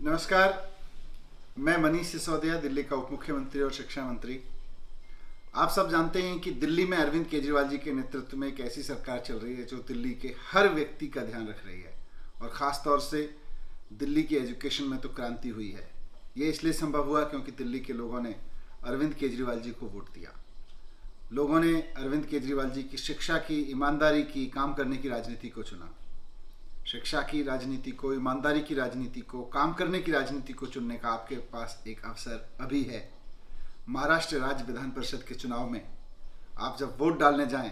नमस्कार, मैं मनीष सिसोदिया, दिल्ली का उप मुख्यमंत्री और शिक्षा मंत्री। आप सब जानते हैं कि दिल्ली में अरविंद केजरीवाल जी के नेतृत्व में एक ऐसी सरकार चल रही है जो दिल्ली के हर व्यक्ति का ध्यान रख रही है और ख़ास तौर से दिल्ली की एजुकेशन में तो क्रांति हुई है। ये इसलिए संभव हुआ क्योंकि दिल्ली के लोगों ने अरविंद केजरीवाल जी को वोट दिया। लोगों ने अरविंद केजरीवाल जी की शिक्षा की, ईमानदारी की, काम करने की राजनीति को चुना। शिक्षा की राजनीति को, ईमानदारी की राजनीति को, काम करने की राजनीति को चुनने का आपके पास एक अवसर अभी है। महाराष्ट्र राज्य विधान परिषद के चुनाव में आप जब वोट डालने जाएं,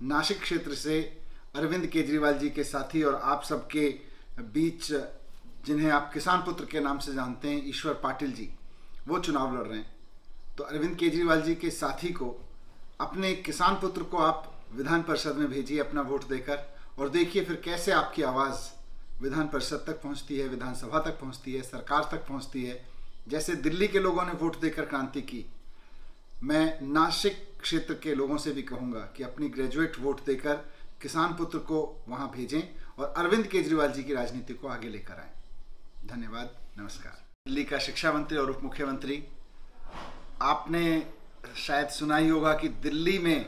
नासिक क्षेत्र से अरविंद केजरीवाल जी के साथी और आप सबके बीच जिन्हें आप किसान पुत्र के नाम से जानते हैं, ईश्वर पाटिल जी, वो चुनाव लड़ रहे हैं। तो अरविंद केजरीवाल जी के साथी को, अपने किसान पुत्र को आप विधान परिषद में भेजिए अपना वोट देकर, और देखिए फिर कैसे आपकी आवाज़ विधान परिषद तक पहुंचती है, विधानसभा तक पहुंचती है, सरकार तक पहुंचती है। जैसे दिल्ली के लोगों ने वोट देकर क्रांति की, मैं नासिक क्षेत्र के लोगों से भी कहूंगा कि अपनी ग्रेजुएट वोट देकर किसान पुत्र को वहां भेजें और अरविंद केजरीवाल जी की राजनीति को आगे लेकर आएं। धन्यवाद, नमस्कार। दिल्ली का शिक्षा मंत्री और उप मुख्यमंत्री, आपने शायद सुना ही होगा कि दिल्ली में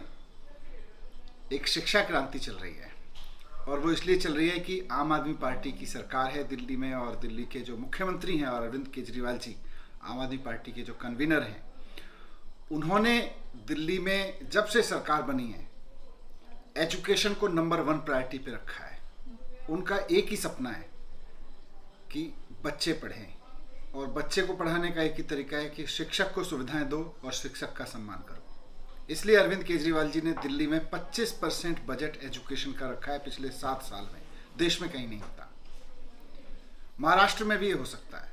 एक शिक्षा क्रांति चल रही है और वो इसलिए चल रही है कि आम आदमी पार्टी की सरकार है दिल्ली में और दिल्ली के जो मुख्यमंत्री हैं और अरविंद केजरीवाल जी आम आदमी पार्टी के जो कन्वीनर हैं, उन्होंने दिल्ली में जब से सरकार बनी है एजुकेशन को नंबर 1 प्रायोरिटी पे रखा है। उनका एक ही सपना है कि बच्चे पढ़ें, और बच्चे को पढ़ाने का एक ही तरीका है कि शिक्षक को सुविधाएं दो और शिक्षक का सम्मान करो। इसलिए अरविंद केजरीवाल जी ने दिल्ली में 25% बजट एजुकेशन का रखा है पिछले 7 साल में। देश में कहीं नहीं होता। महाराष्ट्र में भी ये हो सकता है।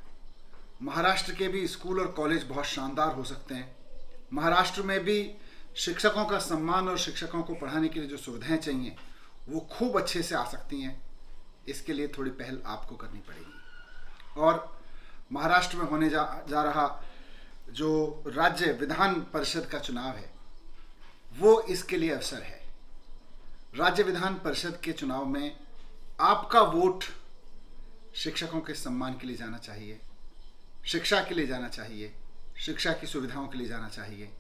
महाराष्ट्र के भी स्कूल और कॉलेज बहुत शानदार हो सकते हैं। महाराष्ट्र में भी शिक्षकों का सम्मान और शिक्षकों को पढ़ाने के लिए जो सुविधाएं चाहिए वो खूब अच्छे से आ सकती हैं। इसके लिए थोड़ी पहल आपको करनी पड़ेगी। और महाराष्ट्र में होने जा रहा जो राज्य विधान परिषद का चुनाव है वो इसके लिए अवसर है। राज्य विधान परिषद के चुनाव में आपका वोट शिक्षकों के सम्मान के लिए जाना चाहिए, शिक्षा के लिए जाना चाहिए, शिक्षा की सुविधाओं के लिए जाना चाहिए।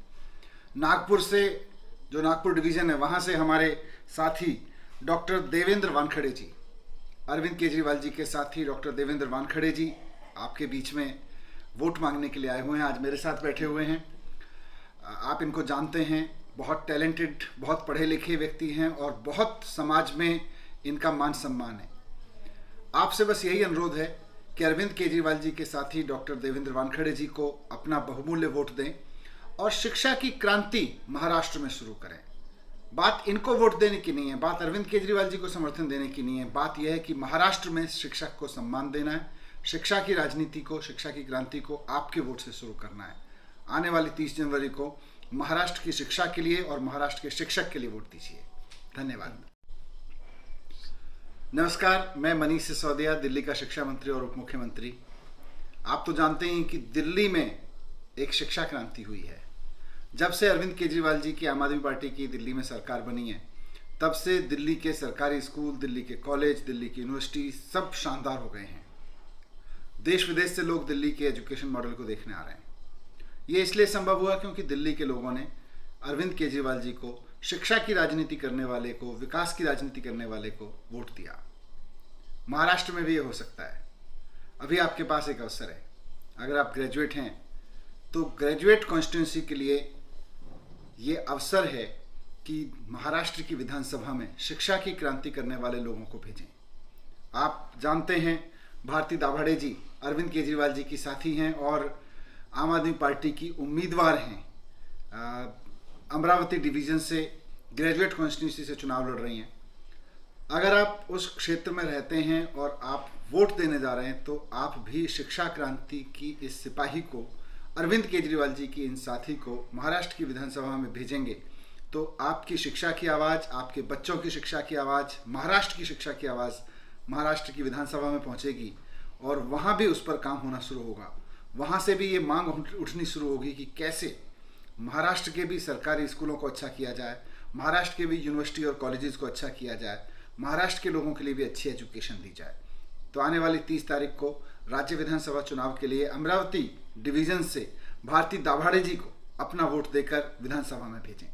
नागपुर से, जो नागपुर डिवीज़न है, वहाँ से हमारे साथी डॉक्टर देवेंद्र वानखड़े जी, अरविंद केजरीवाल जी के साथी डॉक्टर देवेंद्र वानखड़े जी आपके बीच में वोट मांगने के लिए आए हुए हैं। आज मेरे साथ बैठे हुए हैं। आप इनको जानते हैं, बहुत टैलेंटेड, बहुत पढ़े लिखे व्यक्ति हैं और बहुत समाज में इनका मान सम्मान है। आपसे बस यही अनुरोध है कि अरविंद केजरीवाल जी के साथी डॉक्टर देवेंद्र वानखड़े जी को अपना बहुमूल्य वोट दें और शिक्षा की क्रांति महाराष्ट्र में शुरू करें। बात इनको वोट देने की नहीं है, बात अरविंद केजरीवाल जी को समर्थन देने की नहीं है। बात यह है कि महाराष्ट्र में शिक्षक को सम्मान देना है, शिक्षा की राजनीति को, शिक्षा की क्रांति को आपके वोट से शुरू करना है। आने वाली 30 जनवरी को महाराष्ट्र की शिक्षा के लिए और महाराष्ट्र के शिक्षक के लिए वोट दीजिए। धन्यवाद। नमस्कार, मैं मनीष सिसोदिया, दिल्ली का शिक्षा मंत्री और उप मुख्यमंत्री। आप तो जानते हैं कि दिल्ली में एक शिक्षा क्रांति हुई है। जब से अरविंद केजरीवाल जी की आम आदमी पार्टी की दिल्ली में सरकार बनी है, तब से दिल्ली के सरकारी स्कूल, दिल्ली के कॉलेज, दिल्ली की यूनिवर्सिटी सब शानदार हो गए हैं। देश विदेश से लोग दिल्ली के एजुकेशन मॉडल को देखने आ रहे हैं। ये इसलिए संभव हुआ क्योंकि दिल्ली के लोगों ने अरविंद केजरीवाल जी को, शिक्षा की राजनीति करने वाले को, विकास की राजनीति करने वाले को वोट दिया। महाराष्ट्र में भी ये हो सकता है। अभी आपके पास एक अवसर है। अगर आप ग्रेजुएट हैं तो ग्रेजुएट कॉन्स्टिट्यूंसी के लिए ये अवसर है कि महाराष्ट्र की विधानसभा में शिक्षा की क्रांति करने वाले लोगों को भेजें। आप जानते हैं भारती दाभाडे जी अरविंद केजरीवाल जी की साथी हैं और आम आदमी पार्टी की उम्मीदवार हैं। अमरावती डिवीज़न से ग्रेजुएट कॉन्स्टिट्यूंसी से चुनाव लड़ रही हैं। अगर आप उस क्षेत्र में रहते हैं और आप वोट देने जा रहे हैं तो आप भी शिक्षा क्रांति की इस सिपाही को, अरविंद केजरीवाल जी की इन साथी को महाराष्ट्र की विधानसभा में भेजेंगे तो आपकी शिक्षा की आवाज़, आपके बच्चों की शिक्षा की आवाज़, महाराष्ट्र की शिक्षा की आवाज़ महाराष्ट्र की विधानसभा में पहुंचेगी और वहां भी उस पर काम होना शुरू होगा। वहां से भी ये मांग उठनी शुरू होगी कि कैसे महाराष्ट्र के भी सरकारी स्कूलों को अच्छा किया जाए, महाराष्ट्र के भी यूनिवर्सिटी और कॉलेजेस को अच्छा किया जाए, महाराष्ट्र के लोगों के लिए भी अच्छी एजुकेशन दी जाए। तो आने वाली 30 तारीख को राज्य विधानसभा चुनाव के लिए अमरावती डिवीजन से भारती दाभाड़े जी को अपना वोट देकर विधानसभा में भेजें।